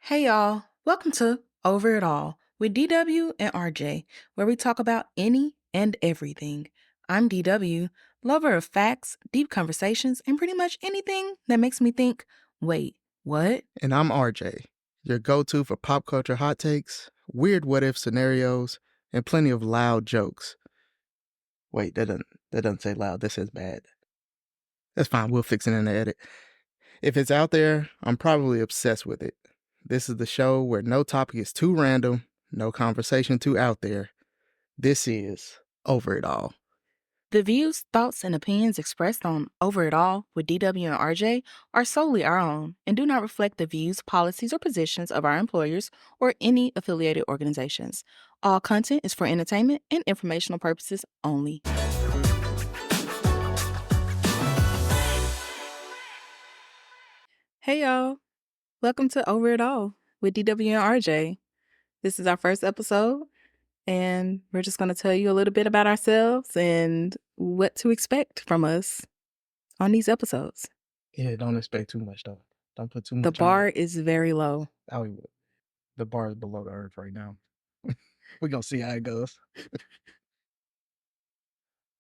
Hey y'all, welcome to Over It All with DW and RJ, where we talk about any and everything. I'm DW, lover of facts, deep conversations, and pretty much anything that makes me think, wait, what? And I'm RJ, your go to for pop culture hot takes, weird what if scenarios, and plenty of loud jokes. Wait, that doesn't say loud, that says bad. That's fine, we'll fix it in the edit. If it's out there, I'm probably obsessed with it. This is the show where no topic is too random, no conversation too out there. This is Over It All. The views, thoughts, and opinions expressed on Over It All with DW and RJ are solely our own and do not reflect the views, policies, or positions of our employers or any affiliated organizations. All content is for entertainment and informational purposes only. Hey y'all, welcome to Over It All with DW and RJ. This is our first episode, and we're just going to tell you a little bit about ourselves and what to expect from us on these episodes. Yeah, don't expect too much though. Don't put too The much on bar it. is very low. The bar is below the earth right now. We're gonna see how it goes.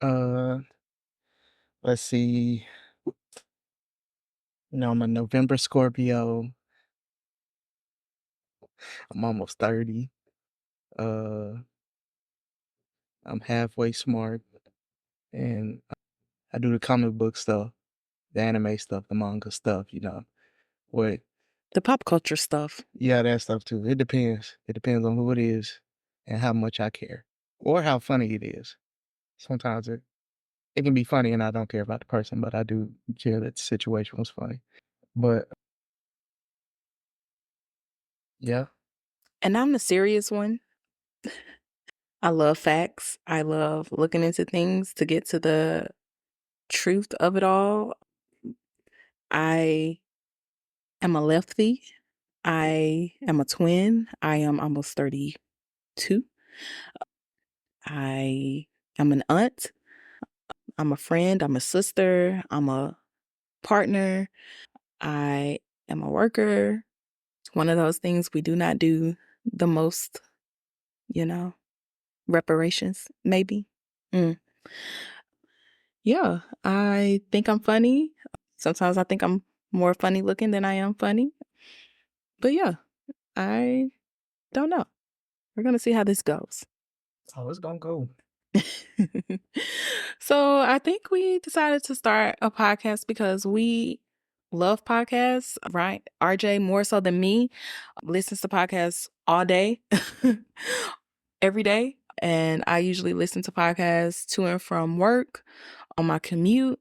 Uh, let's see. I'm a November Scorpio. I'm almost 30. Uh, I'm halfway smart, and I do the comic book stuff, the anime stuff, the manga stuff. What? The pop culture stuff. Yeah, that stuff too. It depends. It depends on who it is and how much I care, or how funny it is. Sometimes it can be funny, and I don't care about the person, but I do care that the situation was funny. But yeah, And I'm the serious one. I love facts. I love looking into things to get to the truth of it all. I am a lefty. I am a twin. I am almost 32. I am an aunt. I'm a friend. I'm a sister. I'm a partner. I am a worker. It's one of those things we do not do the most, reparations, maybe. Mm. Yeah, I think I'm funny. Sometimes I think I'm more funny looking than I am funny. But yeah, I don't know. We're going to see how this goes. oh, it's gonna go. So I think we decided to start a podcast because we love podcasts, right? RJ more so than me listens to podcasts all day, every day. And I usually listen to podcasts to and from work on my commute.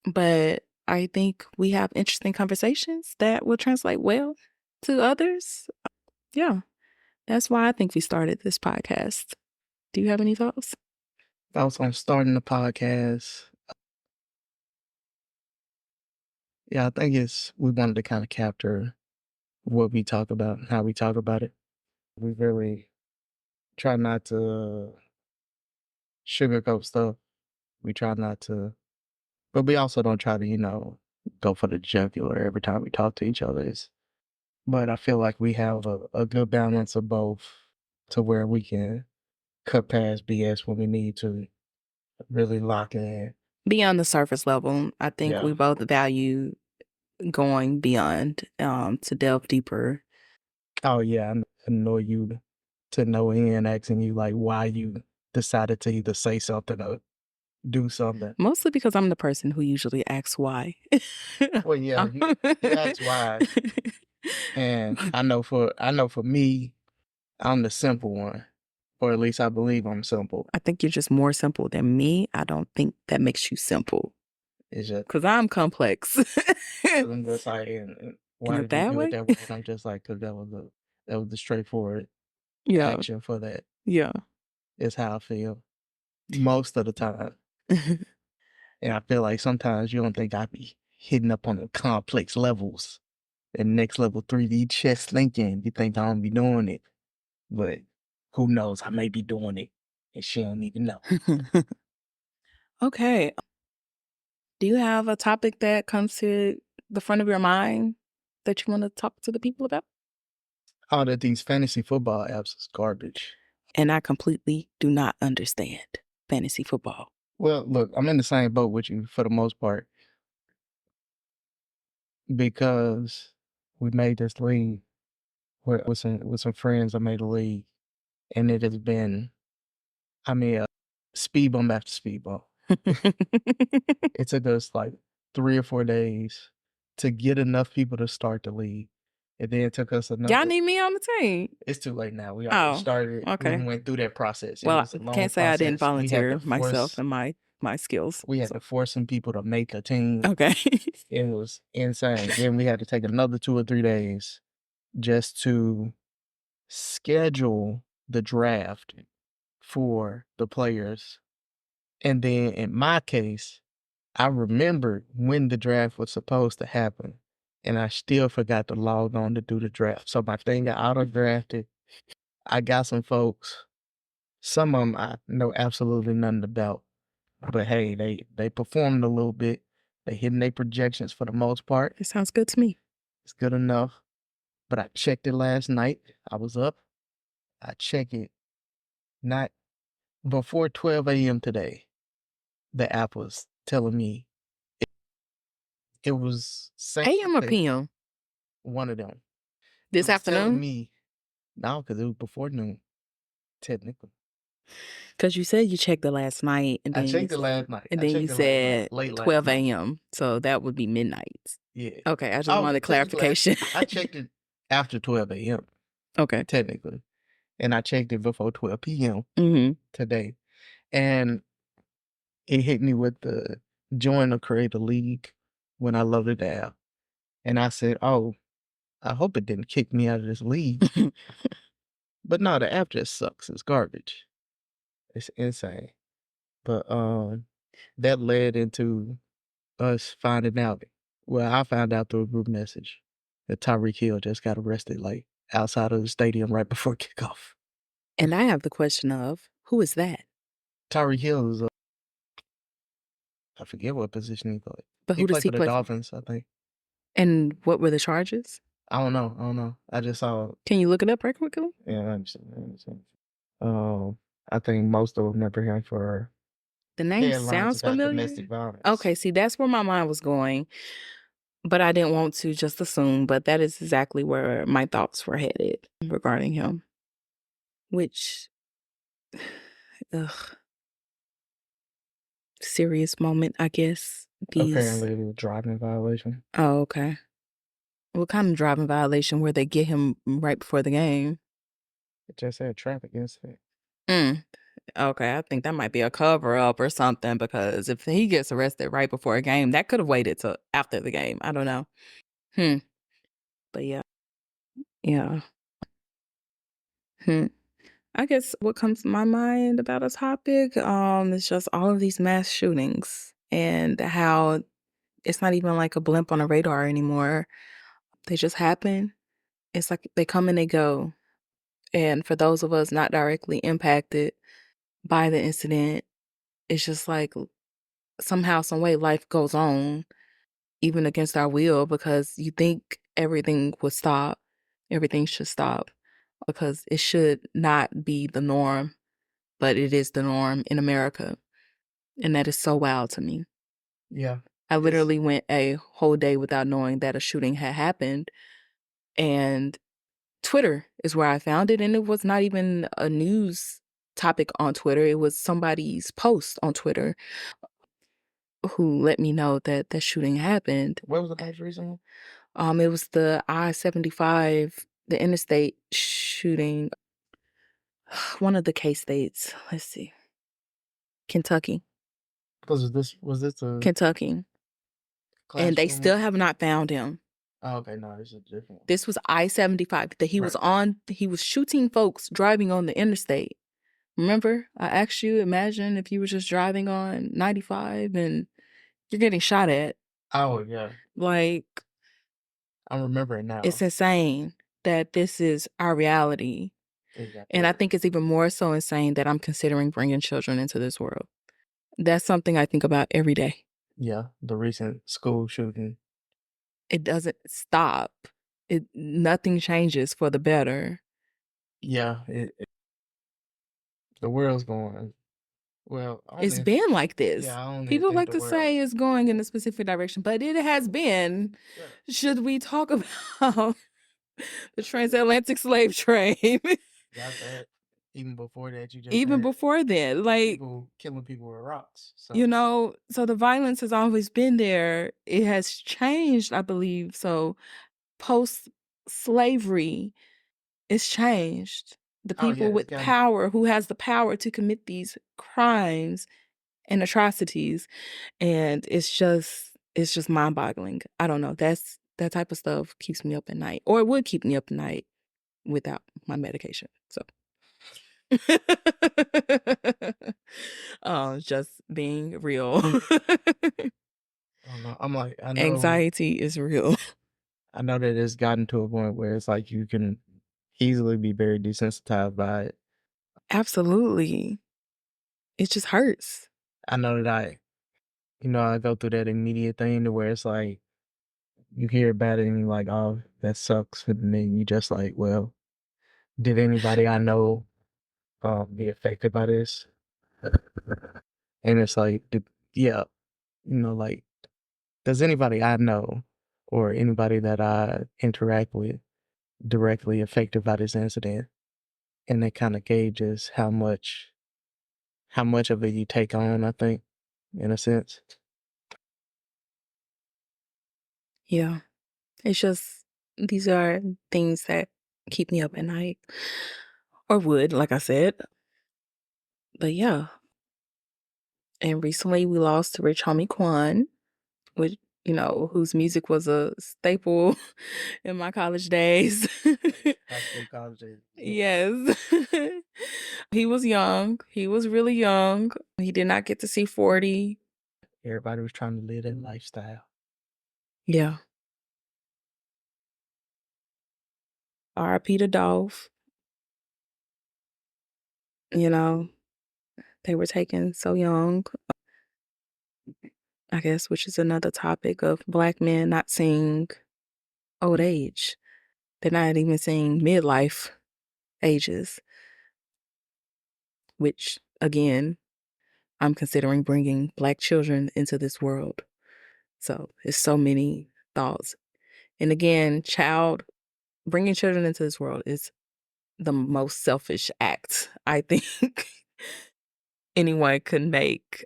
But I think we have interesting conversations that will translate well to others. Yeah, that's why I think we started this podcast. Do you have any thoughts? Thoughts on starting the podcast? Yeah, I think we wanted to kind of capture what we talk about and how we talk about it. We really try not to sugarcoat stuff. We try not to, but we also don't try to, go for the jugular every time we talk to each other. But I feel like we have a good balance of both to where we can cut past BS when we need to really lock in. Beyond the surface level, I think Yeah. we both value going beyond to delve deeper. Oh, yeah. I know you to no end asking you like why you decided to either say something or do something. Mostly because I'm the person who usually asks why. Well, yeah, you ask why. And I know for me, I'm the simple one. Or at least I believe I'm simple. I think you're just more simple than me. I don't think that makes you simple It's just because I'm complex. 'cause I'm just like, and In why a did you bad do it way? that way? And I'm just like, because that was the straightforward Yeah, action for that. yeah. Is how I feel most of the time. And I feel like sometimes you don't think I be hitting up on the complex levels and next level 3D chess thinking. You think I don't be doing it, but who knows? I may be doing it, and she don't even know. Okay. Do you have a topic that comes to the front of your mind that you want to talk to the people about? All that these fantasy football apps is garbage. And I completely do not understand fantasy football. Well, look, I'm in the same boat with you for the most part because we made this league with some friends. I made a league, and it has been, I mean, speed bump after speed bump. It took us like 3 or 4 days to get enough people to start the league. And then it took us Y'all another. need me on the team. It's too late now. We already Oh, started. okay. We went through that process. It Well, was a I long can't say I didn't process. We had volunteer to myself force. and my skills. We had So, to force some people to make a team. okay. It was insane. Then we had to take another 2 or 3 days just to schedule the draft for the players. And then in my case, I remembered when the draft was supposed to happen, and I still forgot to log on to do the draft. So my thing got auto-drafted. I got some folks, some of them I know absolutely nothing about, but hey, they performed a little bit. They hitting their projections for the most part. It sounds good to me. It's good enough. But I checked it last night. I was up. I checked it not before 12 a.m. today. The app was telling me it was saying AM or that PM? one of them. This It was telling afternoon? me no, because it was before noon, technically. Because you said you checked it last night, and I then checked it last night. and I then checked you it last said night, late last 12 night. a.m. So that would be midnight. Yeah. Okay, I just Oh, wanted technically, clarification. I checked it after 12 a.m. Okay. technically, and I checked it before 12 p.m. Mm-hmm. today, and it hit me with the join or create a league when I loaded the app, and I said, "Oh, I hope it didn't kick me out of this league." But no, the app just sucks. It's garbage. It's insane. But that led into us finding out. Well, I found out through a group message that Tyreek Hill just got arrested, like outside of the stadium right before kickoff. And I have the question of, who is that? Tyreek Hill is, I forget what position he played. But He who does played he for the play for? Dolphins, I think. And what were the charges? I don't know. I just saw. Can you look it up right quickly? Yeah, I understand. I think most of them never heard for The name headlines sounds about familiar. domestic violence. Okay, see, that's where my mind was going. But I didn't want to just assume, but that is exactly where my thoughts were headed regarding him. Which, ugh, serious moment, I guess. Apparently, it was a driving violation. Oh, okay. What kind of driving violation where they get him right before the game? It just said traffic incident. Okay, I think that might be a cover up or something, because if he gets arrested right before a game, that could have waited till after the game. I don't know. But yeah. I guess what comes to my mind about a topic is just all of these mass shootings and how it's not even like a blimp on a radar anymore. They just happen. It's like they come and they go. And for those of us not directly impacted by the incident, it's just like somehow, some way life goes on, even against our will, because you think everything would stop. Everything should stop because it should not be the norm, but it is the norm in America. And that is so wild to me. Yeah. I literally went a whole day without knowing that a shooting had happened. And Twitter is where I found it. And it was not even a news topic on Twitter. It was somebody's post on Twitter who let me know that that shooting happened. What was the most recent It was the I-75, the interstate shooting. One of the K-states. Let's see. Kentucky. Was this a Kentucky. And they still have not found him. Oh, okay, no, it's a different one. This was I-75 that he was on. He was shooting folks driving on the interstate. Remember, I asked you, imagine if you were just driving on 95 and you're getting shot at. Oh, yeah. Like, I remember it now. it's insane that this is our reality. Exactly. And I think it's even more so insane that I'm considering bringing children into this world. That's something I think about every day. Yeah, the recent school shooting. It doesn't stop. nothing changes for the better. Yeah, the world's going well. It's been like this. I only People think like the to world. say it's going in a specific direction, but it has been. Yeah, Should we talk about the transatlantic slave trade? got that. Even before that, you just Even had before then, like, people killing people with rocks. So you know, so the violence has always been there. It has changed, I believe. So post slavery, it's changed. The oh yeah, people it's with gotten power who has the power to commit these crimes and atrocities, and it's just mind-boggling. I don't know. That type of stuff keeps me up at night, or it would keep me up at night without my medication. So oh, just being real. I don't know. I'm like, Anxiety is real. I know that it's gotten to a point where it's like you can easily be very desensitized by it. Absolutely. It just hurts. I know that I go through that immediate thing to where it's like you hear about it and you're like, oh, that sucks. And then you just like, well, did anybody I know be affected by this? And it's like, yeah, like, does anybody I know or anybody that I interact with directly affected by this incident? And it kind of gauges how much of it you take on, I think, in a sense. Yeah. It's just these are things that keep me up at night. Or would, like I said. But yeah. And recently we lost to Rich Homie Quan, which, whose music was a staple in my college days. High school, college days. Yes. He was young. He was really young. He did not get to see 40. Everybody was trying to live that lifestyle. Yeah. R.I.P. to Dolph. They were taken so young, I guess, which is another topic of Black men not seeing old age. They're not even seeing midlife ages, which, again, I'm considering bringing Black children into this world. So it's so many thoughts. And again, bringing children into this world is the most selfish act I think anyone could make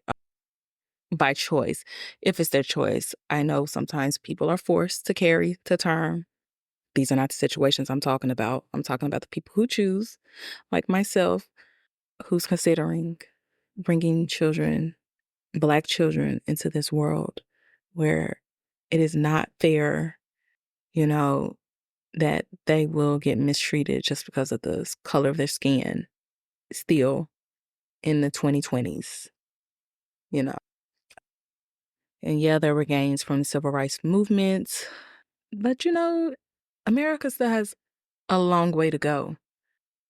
by choice, if it's their choice. I know sometimes people are forced to carry to term. These are not the situations I'm talking about. I'm talking about the people who choose, like myself, who's considering bringing children, Black children, into this world where it is not fair, you know, that they will get mistreated just because of the color of their skin still in the 2020s, you know. And yeah, there were gains from the civil rights movement, but America still has a long way to go.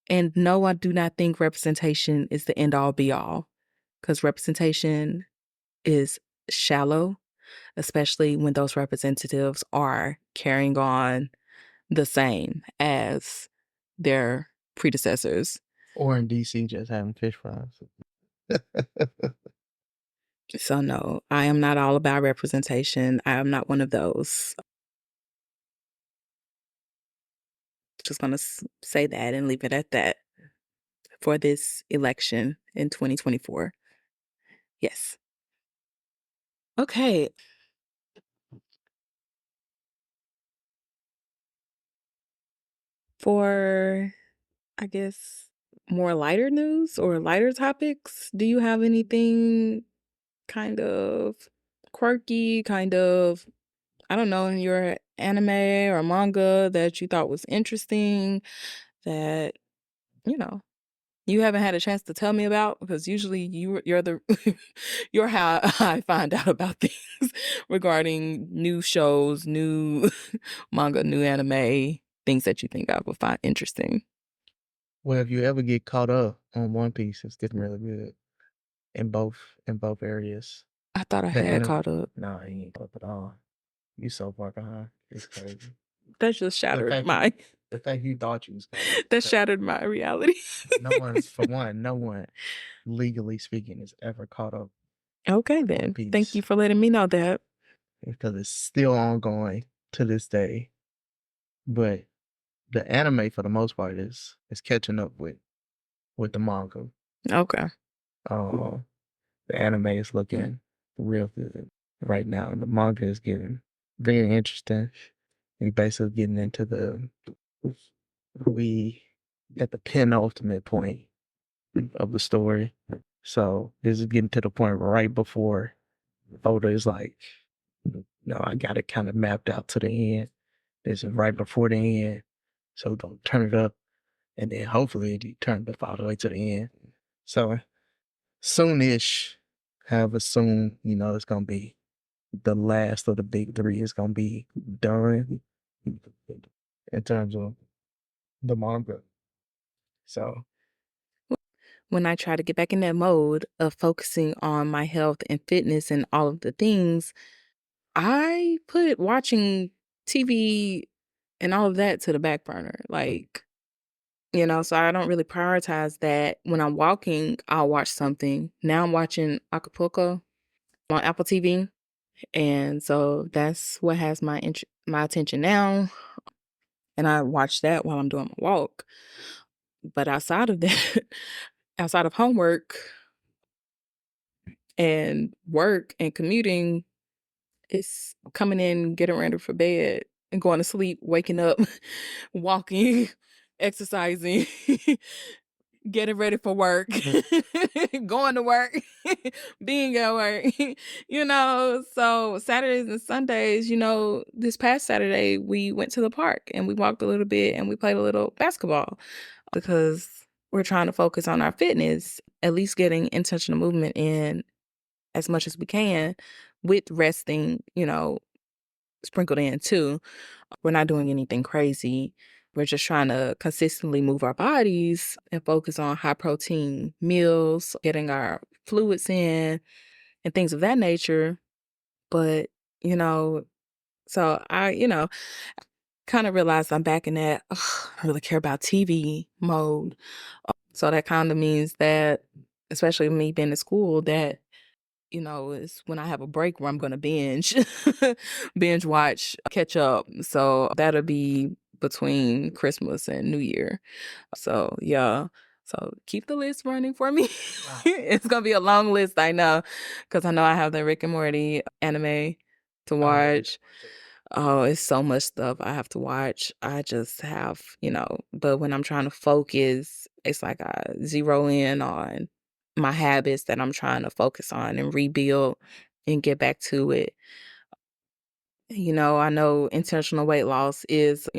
And no, I do not think representation is the end all be all, because representation is shallow, especially when those representatives are carrying on the same as their predecessors. Or in DC just having fish fries. So, no, I am not all about representation. I am not one of those. Just going to say that and leave it at that for this election in 2024. Yes. Okay. For, I guess, more lighter news or lighter topics, do you have anything kind of quirky, kind of, I don't know, in your anime or manga that you thought was interesting that, you know, you haven't had a chance to tell me about? Because usually you're the you're how I find out about things regarding new shows, new manga, new anime, things that you think I would find interesting. Well, if you ever get caught up on One Piece, it's getting really good in both areas. I thought I The had anime, caught up. no, he ain't up at all. You so far behind. It's crazy. That just The shattered fact my the fact you thought you was gonna that say shattered my reality. no one's for one, no one, legally speaking, is ever caught up Okay, on then. Thank you Peace for letting me know that. because it's still ongoing to this day. But the anime, for the most part, is catching up with the manga. Okay. Uh, the anime is looking real good right now, and the manga is getting very interesting. And basically getting into we at the penultimate point of the story. So this is getting to the point right before Oda is like, no, I got it kind of mapped out to the end. This is right before the end. So don't turn it up. And then hopefully you turn it all the way to the end. So soonish, however soon, it's gonna be the last of the big three is gonna be done in terms of the manga. So When I try to get back in that mode of focusing on my health and fitness and all of the things, I put watching TV and all of that to the back burner. Like, so I don't really prioritize that. When I'm walking, I'll watch something. Now I'm watching Acapulco on Apple TV. And so that's what has my attention now. And I watch that while I'm doing my walk. But outside of that, outside of homework and work and commuting, it's coming in, getting ready for bed, and going to sleep, waking up, walking, exercising, getting ready for work, going to work, being at work, So Saturdays and Sundays, this past Saturday, we went to the park and we walked a little bit and we played a little basketball because we're trying to focus on our fitness, at least getting intentional movement in as much as we can with resting, sprinkled in too. We're not doing anything crazy. We're just trying to consistently move our bodies and focus on high protein meals, getting our fluids in and things of that nature. But, so I kind of realized I'm back in that, "Ugh, I don't really care about TV mode." So that kind of means that, especially me being in school, that it's when I have a break where I'm gonna binge, binge watch, catch up. So that'll be between Christmas and New Year. So yeah. So keep the list running for me. wow. It's gonna be a long list, I know, because I know I have the Rick and Morty anime to watch. Oh, it's so much stuff I have to watch. I just have, but when I'm trying to focus, it's like I zero in on my habits that I'm trying to focus on and rebuild and get back to it. I know intentional weight loss is,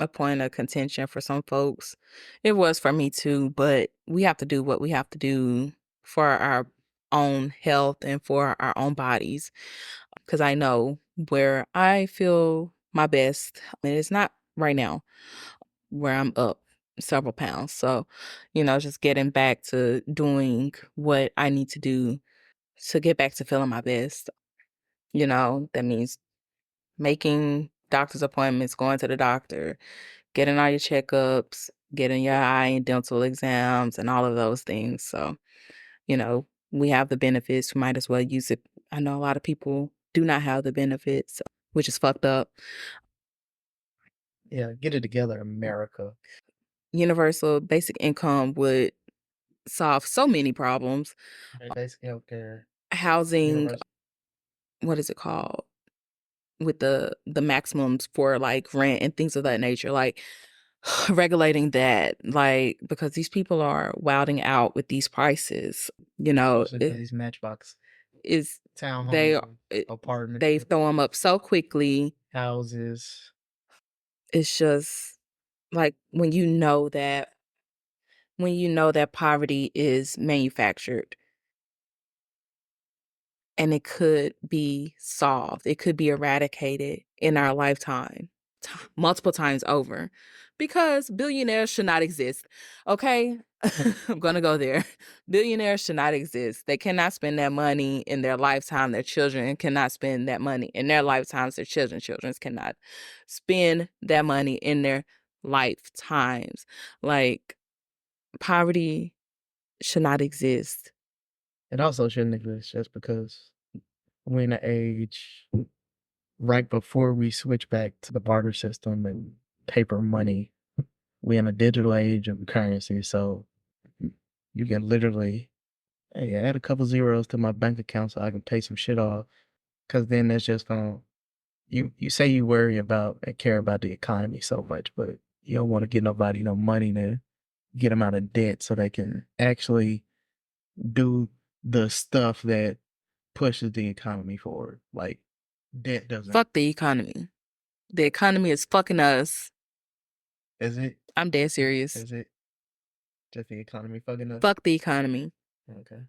a point of contention for some folks. It was for me too, but we have to do what we have to do for our own health and for our own bodies. Because I know where I feel my best, and it's not right now where I'm up several pounds. So, just getting back to doing what I need to do to get back to feeling my best. That means making doctor's appointments, going to the doctor, getting all your checkups, getting your eye and dental exams, and all of those things. So, we have the benefits. We might as well use it. I know a lot of people do not have the benefits, which is fucked up. Yeah, get it together, America. Universal basic income would solve so many problems. Basic healthcare, Housing, universal. what is it called? With the maximums for like rent and things of that nature, like regulating that, like because these people are wilding out with these prices. These Matchbox Is they townhomes, apartments, they throw them up so quickly. houses. It's just like when you know that poverty is manufactured and it could be solved. It could be eradicated in our lifetime, multiple times over, because billionaires should not exist. Okay? I'm gonna go there. Billionaires should not exist. They cannot spend that money in their lifetime. Their children cannot spend that money in their lifetimes. Their children's cannot spend that money in their lifetimes. Like, poverty should not exist. It also shouldn't exist just because we're in an age right before we switch back to the barter system and paper money. We're in a digital age of currency, so you can literally, hey, add a couple zeros to my bank account so I can pay some shit off. Cause then that's just gonna, you say you worry about and care about the economy so much, but you don't want to get nobody no money to get them out of debt so they can actually do the stuff that pushes the economy forward. Like, debt doesn't. Fuck the economy. The economy is fucking us. Is it? I'm dead serious. Is it? Just the economy fucking us? Fuck the economy. Okay.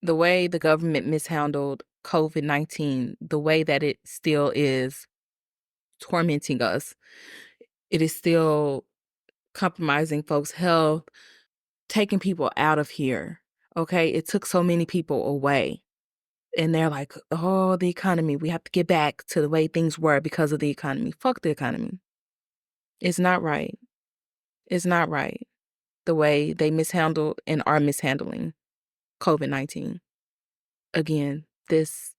The way the government mishandled COVID-19, the way that it still is tormenting us, it is still compromising folks' health, taking people out of here. Okay, it took so many people away. And they're like, oh, the economy, we have to get back to the way things were because of the economy. Fuck the economy. It's not right. It's not right the way they mishandled and are mishandling COVID-19. Again, this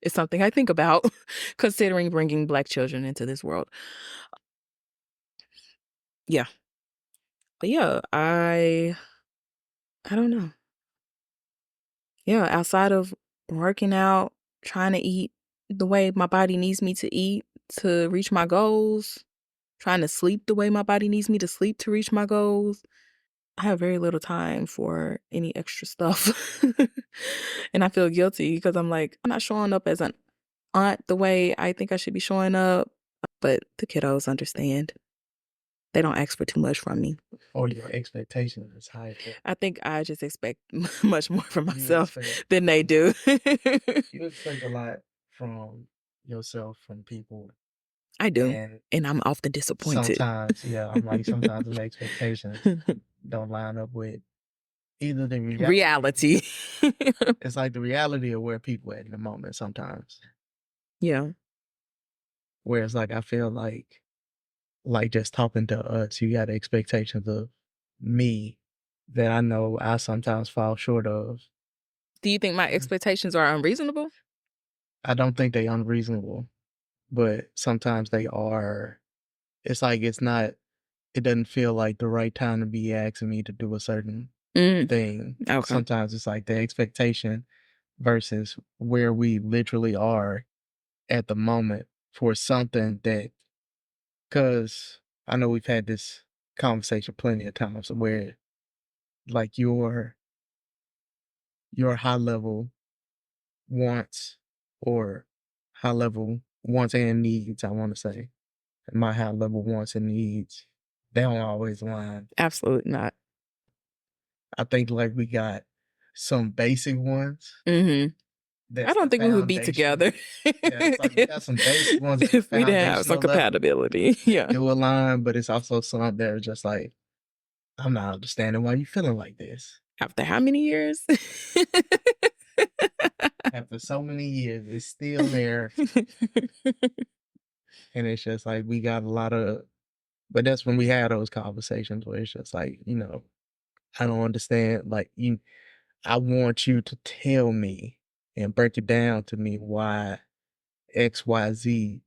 is something I think about considering bringing Black children into this world. Yeah. But yeah, I don't know. Yeah, outside of working out, trying to eat the way my body needs me to eat to reach my goals, trying to sleep the way my body needs me to sleep to reach my goals, I have very little time for any extra stuff. And I feel guilty because I'm like, I'm not showing up as an aunt the way I think I should be showing up. But the kiddos understand. They don't ask for too much from me. Or your expectation is high. I think I just expect much more from You myself expect, than they do. you expect a lot from yourself, from people. I do. And And I'm often disappointed. sometimes, yeah, I'm like, sometimes the expectations don't line up with either the reality. It's like the reality of where people at in the moment sometimes. Yeah. Whereas like I feel like just talking to us, you got expectations of me that I know I sometimes fall short of. Do you think my expectations are unreasonable? I don't think they unreasonable, but sometimes they are. It's like it doesn't feel like the right time to be asking me to do a certain thing. Okay. Sometimes it's like the expectation versus where we literally are at the moment for something that, because I know we've had this conversation plenty of times where like your high level wants or high level wants and needs, I want to say, and my high level wants and needs, they don't always align. Absolutely not. I think like we got some basic ones. I don't think we would be together. Yeah, it's like we got some basic ones if we didn't have some compatibility. Yeah. Do align, but it's also some that are just like, I'm not understanding why you feeling like this. After how many years? After so many years, it's still there. And it's just like we got a lot of, but that's when we had those conversations where it's just like, I don't understand. Like I want you to tell me and break it down to me why XYZ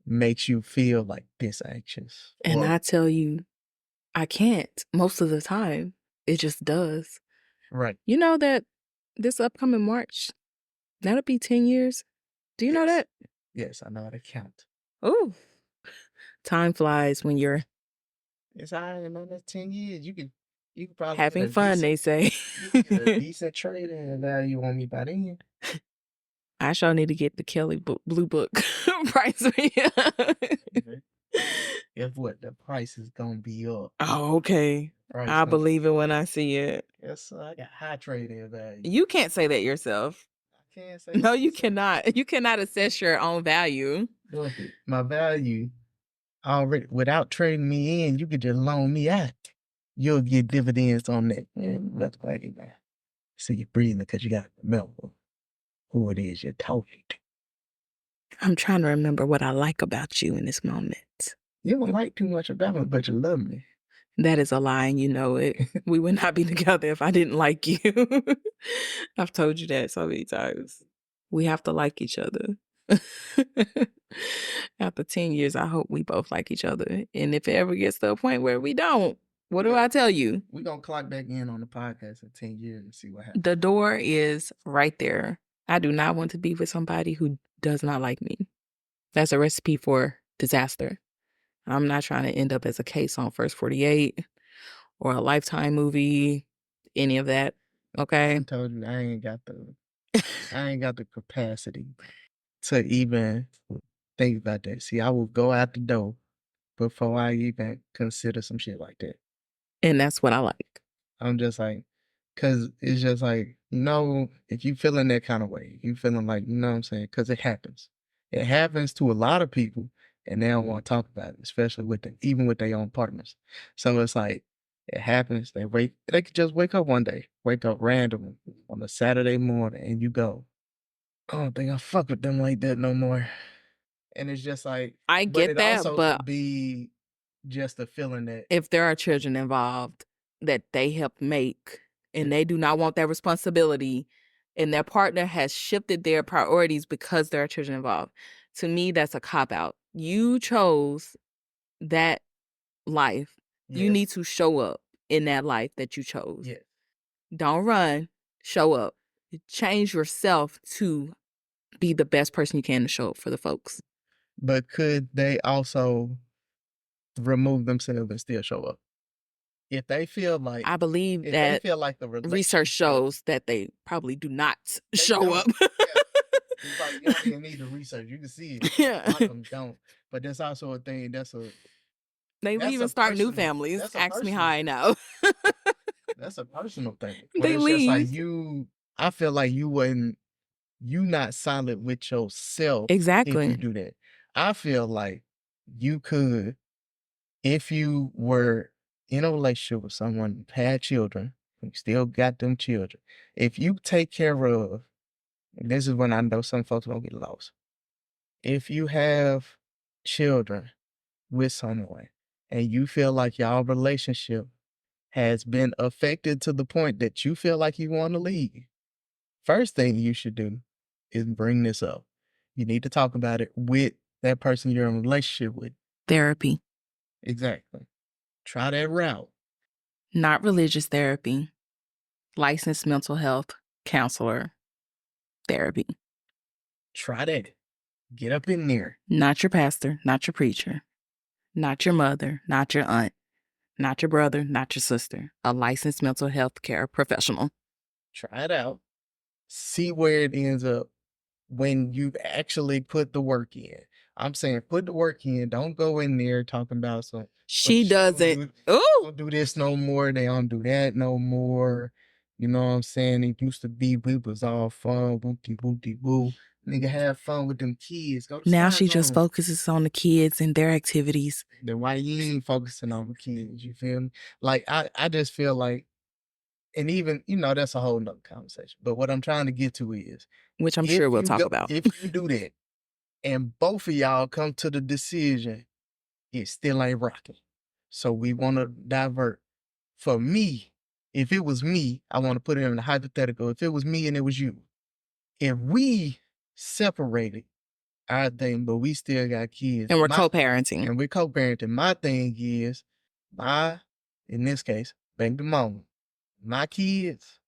makes you feel like this anxious. And I tell you, I can't most of the time. It just does. Right. You know that this upcoming March, that'll be 10 years. Do you know that? Yes, I know how to count. Oh, time flies when you're It's all right, another 10 years. You could probably having fun, they say. You get a decent trading value on me by then. I sure need to get the Kelly Blue Book price. Guess what? The price is gonna be up. Oh, okay. I believe it when I see it. Yes, I got high trading value. You can't say that yourself. I can't say No, you cannot. You cannot assess your own value. Look, my value already, without trading me in, you could just loan me out. you'll get dividends on that. And that's why you so you're breathing because you got to remember who it is you're talking to. I'm trying to remember what I like about you in this moment. You don't like too much about me, but you love me. That is a lie, and you know it. We would not be together if I didn't like you. I've told you that so many times. We have to like each other. After 10 years, I hope we both like each other. And if it ever gets to a point where we don't, what do I tell you? We're going to clock back in on the podcast in 10 years and see what happens. The door is right there. I do not want to be with somebody who does not like me. That's a recipe for disaster. I'm not trying to end up as a case on First 48 or a Lifetime movie, any of that. Okay. I told you I ain't got the capacity to even think about that. See, I will go out the door before I even consider some shit like that. And that's what I like. I'm just like, cause it's just like, if you feeling that kind of way, you feeling like, you know what I'm saying? Cause it happens. It happens to a lot of people and they don't want to talk about it, especially even with their own partners. So it's like, it happens. They could just wake up one day, wake up randomly on a Saturday morning and you go, I don't think I fuck with them like that no more. And it's just like, I get that, also but be just a feeling that if there are children involved that they helped make and they do not want that responsibility and their partner has shifted their priorities because there are children involved, to me, that's a cop-out. You chose that life. You need to show up in that life that you chose. Yes. Don't run. Show up. Change yourself to be the best person you can to show up for the folks. But could they also remove themselves and still show up? If they feel like I believe if that they feel like the research relationship, shows that they probably do not show don't. up. It's like you don't even need the research. You can see it. Yeah. A lot of them don't. But that's also a thing. They That's leave a and start new personal- families. that's a Ask me personal- how I know. That's a personal thing. They But it's just like leave. I feel like you not solid with yourself if Exactly. you do that. I feel like you could, if you were in a relationship with someone, had children, you still got them children. If you take care of, and this is when I know some folks don't get lost. If you have children with someone and you feel like y'all relationship has been affected to the point that you feel like you want to leave, first thing you should do is bring this up. You need to talk about it with that person you're in a relationship with. Therapy. Exactly. Try that route. Not religious therapy. Licensed mental health counselor therapy. Try that. Get up in there. Not your pastor, not your preacher, not your mother, not your aunt, not your brother, not your sister. A licensed mental health care professional. Try it out. See where it ends up when you've actually put the work in. I'm saying put the work in. Don't go in there talking about some. She doesn't. Oh, Don't do this no more. They don't do that no more. You know what I'm saying? It used to be we was all fun, whoopty whoopty woo. Nigga, have fun with them kids. Go to now Sky she just Zone. focuses on the kids and their activities. Then why you ain't focusing on the kids? You feel me? Like I just feel like, and even that's a whole nother conversation. But what I'm trying to get to is, Which I'm sure we'll talk about. If you do that, and both of y'all come to the decision, it still ain't rocking. So we want to divert. For me, if it was me, I want to put it in a hypothetical. If it was me and it was you, if we separated our thing, but we still got kids, And we're co-parenting. and we're co-parenting, my thing is, in this case, baby mama, my kids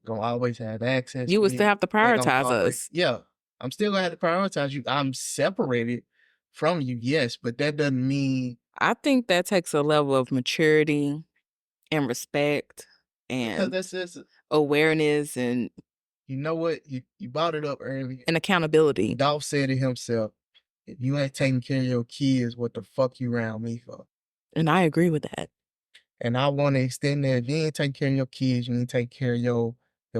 gonna always have access. You to would me. still have to They gonna prioritize always- us. Yeah, I'm still gonna have to prioritize you. I'm separated from you, yes, but that doesn't mean. I think that takes a level of maturity and respect Because and that's just, awareness and you know what? You brought it up earlier. accountability. Dolph said it himself. If you ain't taking care of your kids, what the fuck you around me for? And I agree with that. And I want to extend that. If you ain't taking care of your kids, you ain't taking care of your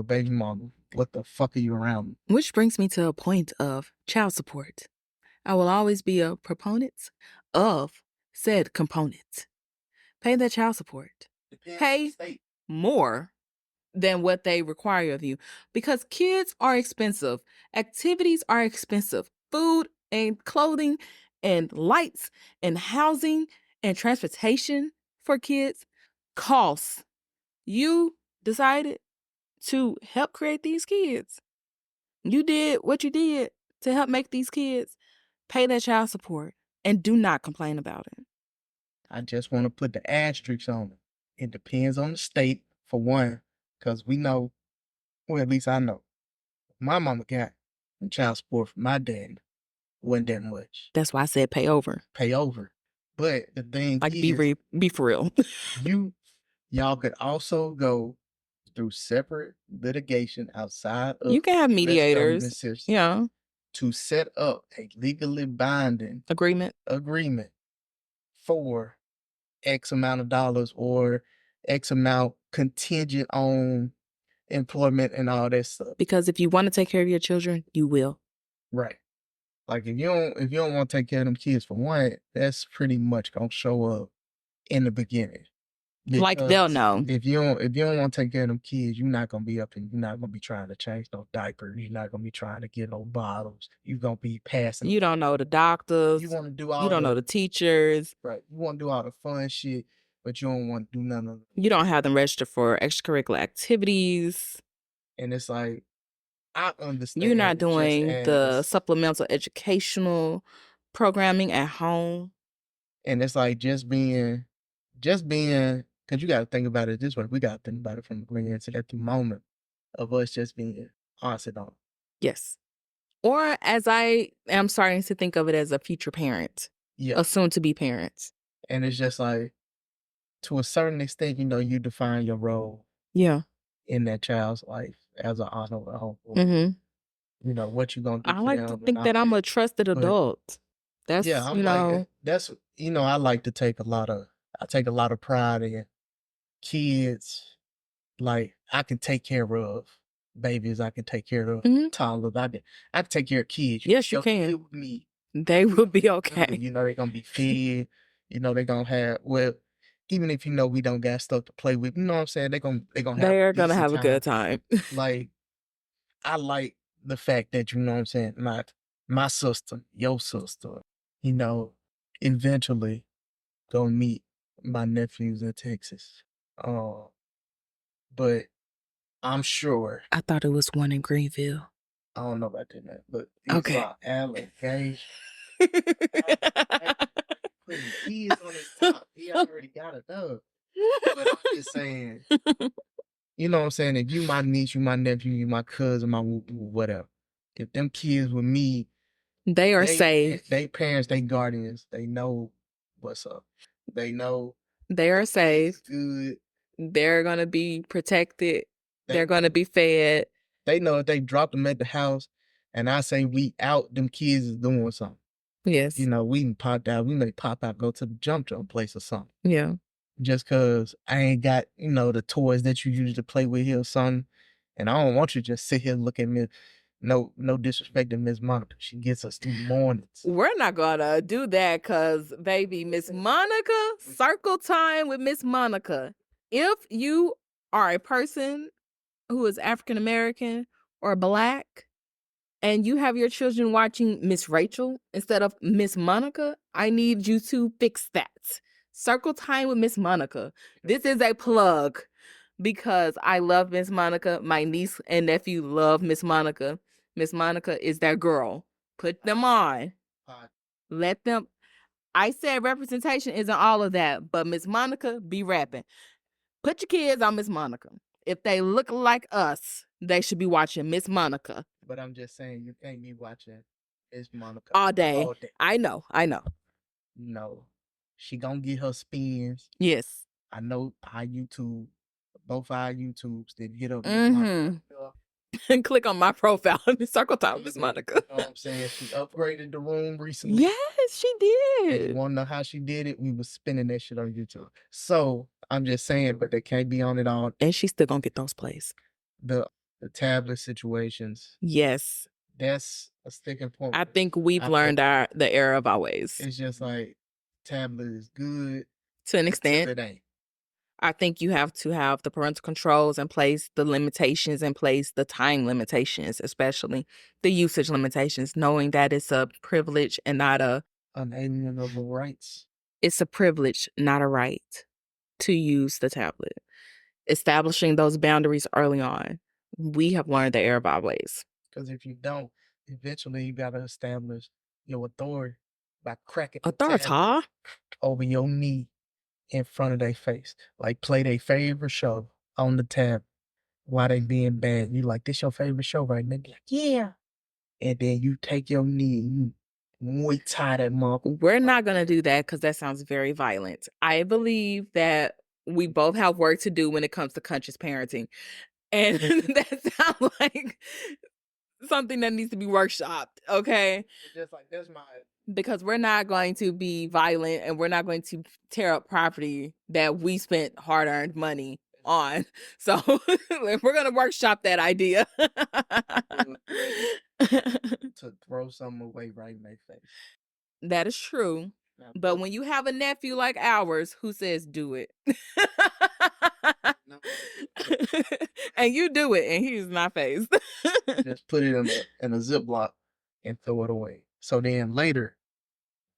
baby mama. What the fuck are you around me? Which brings me to a point of child support. I will always be a proponent of said component. Pay that child support. pay more than what they require of you, because kids are expensive. Activities are expensive. Food and clothing and lights and housing and transportation for kids costs. You decided to help create these kids. You did what you did to help make these kids pay their child support, and do not complain about it. I just want to put the asterisks on it. It depends on the state, for one, because we know, well, at least I know, my mama got child support from my dad. Wasn't that much. That's why I said pay over. Pay over. But the thing Like, is, be for real. y'all could also go through separate litigation outside of You can have U.S. government mediators. system Yeah. to set up a legally binding Agreement. for X amount of dollars or X amount contingent on employment and all that stuff. Because if you want to take care of your children, you will. Right. Like if you don't want to take care of them kids, for one, that's pretty much gonna show up in the beginning. Like, they'll know. If you don't want to take care of them kids, you're not gonna be up and you're not gonna be trying to change no diapers. You're not gonna be trying to get no bottles. You're gonna be passing. You don't know the doctors. You want to do all. You don't know the teachers. Right. You want to do all the fun shit, but you don't want to do none of it. You don't have them registered for extracurricular activities. And it's like, I understand. You're not doing the supplemental educational programming at home. And it's like just being, because you got to think about it this way. We got to think about it from the lens at the moment of us just being honest on. Yes. Or as I am starting to think of it as a future parent. Yeah. A soon-to-be parent. And it's just like, to a certain extent, you define your role. Yeah. In that child's life as an honorable. Mm-hmm. What you gonna do. I like to think that I'm a trusted adult. That's, yeah, I like to take a lot of pride in kids. Like, I can take care of babies, I can take care of toddlers, I can take care of kids. Yes, you can. With me. They will be okay. They're gonna be fed. They're gonna have, well, even if we don't got stuff to play with, you know what I'm saying? They're gonna have a good time. Like, I like the fact that, you know what I'm saying, my sister, your sister, eventually gonna meet my nephews in Texas. But I'm sure. I thought it was one in Greenville. I don't know about that, man, but okay. Are allegation. Putting keys on his top. He already got it done. But I'm just saying, you know what I'm saying? If you my niece, you my nephew, you my cousin, my whatever. If them kids with me, they are safe. They parents, they guardians, they know what's up. They know they are safe. Good. They're gonna be protected. They're gonna be fed. They know if they drop them at the house and I say we out, them kids is doing something. Yes. We can pop out. We may pop out, go to the jump place or something. Yeah. Just cause I ain't got, the toys that you use to play with here, son. And I don't want you to just sit here and look at me. No disrespect to Miss Monica. She gets us through mornings. We're not gonna do that, cause baby, Miss Monica, circle time with Miss Monica. If you are a person who is African American or Black, and you have your children watching Miss Rachel instead of Miss Monica, I need you to fix that. Circle time with Miss Monica. This is a plug because I love Miss Monica. My niece and nephew love Miss Monica. Miss Monica is that girl. Put them on. Let them. I said representation isn't all of that, but Miss Monica be rapping. Put your kids on Miss Monica. If they look like us, they should be watching Miss Monica. But I'm just saying, you can't be watching Miss Monica all day. I know. No. She gonna get her spins. Yes. I know both our YouTubes didn't hit up. And click on my profile. Circle time with Miss Monica. You know what I'm saying? She upgraded the room recently. Yes, she did. If you want to know how she did it? We was spinning that shit on YouTube. So I'm just saying, but they can't be on it all. And she's still gonna get those plays. The tablet situations. Yes. That's a sticking point. I think we've learned the error of our ways. It's just like tablet is good to an extent. It ain't. I think you have to have the parental controls in place, the limitations in place, the time limitations, especially the usage limitations, knowing that it's a privilege and not Unalienable rights. it's a privilege, not a right to use the tablet. Establishing those boundaries early on. We have learned the error of our ways. Because if you don't, eventually you gotta establish your authority by cracking the Authority? tablet over your knee in front of their face. Like play their favorite show on the tab while they being bad. You like, this your favorite show, right? And they be like, yeah. And then you take your knee and you Muay Thai that motherfucker. We're not going to do that because that sounds very violent. I believe that we both have work to do when it comes to conscious parenting. And that sounds like something that needs to be workshopped, okay? Just like, that's my... Because we're not going to be violent and we're not going to tear up property that we spent hard-earned money on. So we're going to workshop that idea. To throw something away right in their face. That is true. But when you have a nephew like ours who says do it, and you do it, and he's not fazed. Just put it in a Ziploc and throw it away. So then later,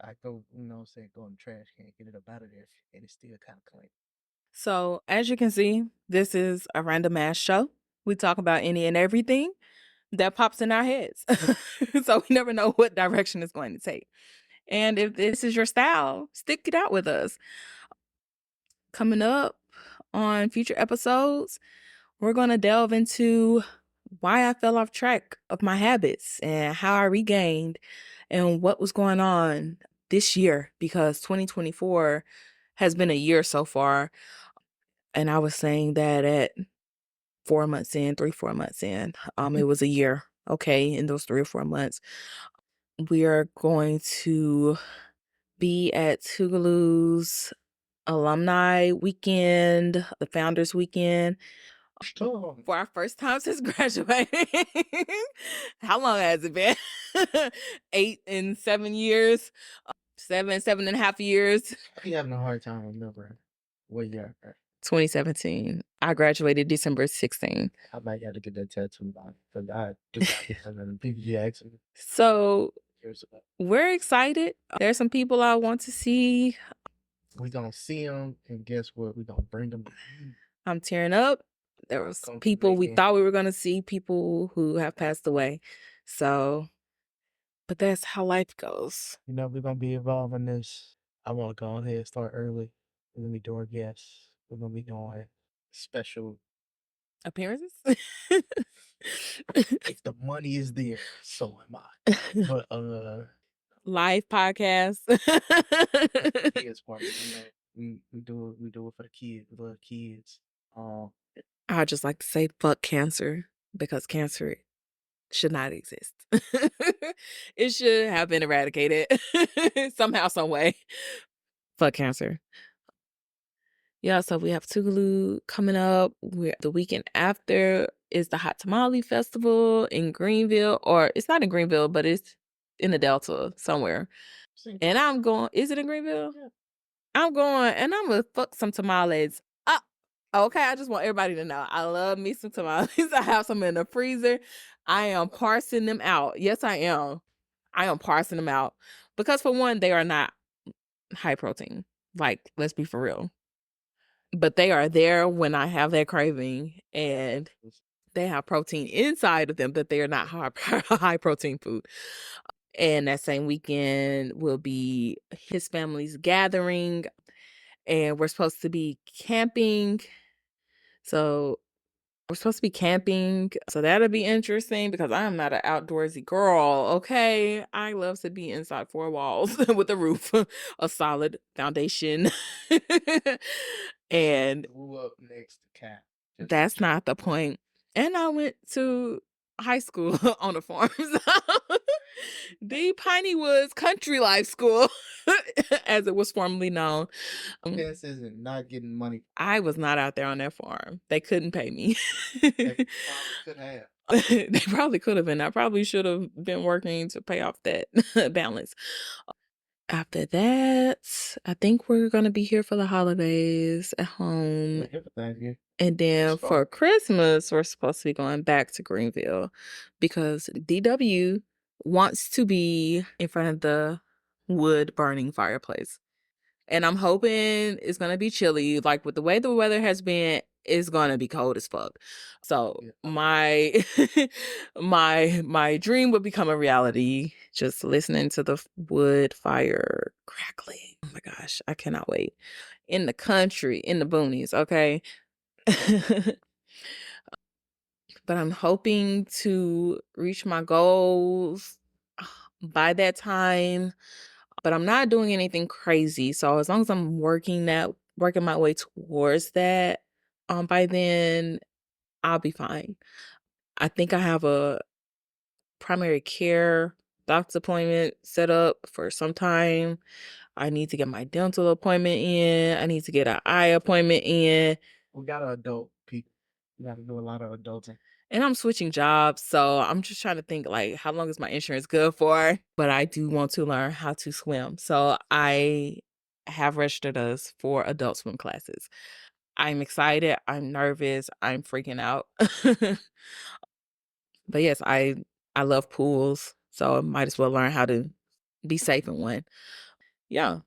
I go, go in the trash can, get it up out of there, and it's still kind of clean. So as you can see, this is a random ass show. We talk about any and everything that pops in our heads. So we never know what direction it's going to take. And if this is your style, stick it out with us. Coming up on future episodes, we're going to delve into why I fell off track of my habits and how I regained and what was going on this year, because 2024 has been a year so far. And I was saying that at 4 months in, 3-4 months in, it was a year. Okay. In those 3 or 4 months, we are going to be at Tougaloo's alumni weekend, the founders weekend, for our first time since graduating. How long has it been? 8 and 7 years, 7.5 years. I'm having a hard time remembering what year. 2017. I graduated December 16. I might have to get that tattoo on. People be asking me. So we're excited. There's some people I want to see. We're going to see them, and guess what? We're going to bring them. I'm tearing up. There was people we thought we were going to see, people who have passed away. So, but that's how life goes. We're going to be involved in this. I want to go ahead and start early. We're going to be doing guests. We're going to be doing special appearances. If the money is there, so am I. But live podcast. Kids party, we do it for the kids. We love kids. I just like to say fuck cancer, because cancer should not exist. It should have been eradicated somehow, some way. Fuck cancer. Yeah, so we have Tougaloo coming up. The weekend after is the Hot Tamale Festival in Greenville, or it's not in Greenville, but it's in the Delta somewhere. And I'm going, is it in Greenville? Yeah. I'm going, and I'm gonna fuck some tamales. Okay, I just want everybody to know I love me some tamales. I have some in the freezer. I am parsing them out. Yes, I am. I am parsing them out because, for one, they are not high protein. Like, let's be for real. But they are there when I have that craving, and they have protein inside of them, but they are not high protein food. And that same weekend will be his family's gathering, and we're supposed to be camping. So we're supposed to be camping. So that'll be interesting because I am not an outdoorsy girl. Okay. I love to be inside 4 walls with a roof, a solid foundation. And grew up next to camp. That's not the point. And I went to high school on a farm. The Piney Woods Country Life School, as it was formerly known. This isn't not getting money. I was not out there on that farm. They couldn't pay me. They could have. They probably could have been. I probably should have been working to pay off that balance. After that, I think we're gonna be here for the holidays at home. And then for Christmas, we're supposed to be going back to Greenville because DW wants to be in front of the wood burning fireplace. And I'm hoping it's gonna be chilly. Like with the way the weather has been, it's gonna be cold as fuck. So my my dream would become a reality. Just listening to the wood fire crackling. Oh my gosh, I cannot wait. In the country, in the boonies, okay? But I'm hoping to reach my goals by that time. But I'm not doing anything crazy. So as long as I'm working my way towards that, by then I'll be fine. I think I have a primary care doctor's appointment set up for some time. I need to get my dental appointment in. I need to get an eye appointment in. We got adult people. We got to do a lot of adulting. And I'm switching jobs, so I'm just trying to think like how long is my insurance good for? But I do want to learn how to swim. So I have registered us for adult swim classes. I'm excited, I'm nervous, I'm freaking out. But yes, I love pools, so I might as well learn how to be safe in one. Yeah.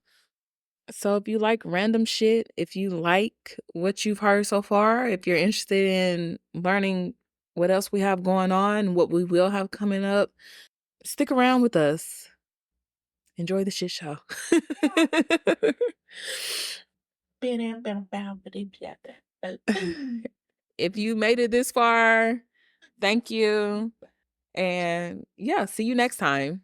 So if you like random shit, if you like what you've heard so far, if you're interested in learning what else we have going on, what we will have coming up, stick around with us. Enjoy the shit show. If you made it this far, thank you. And yeah, see you next time.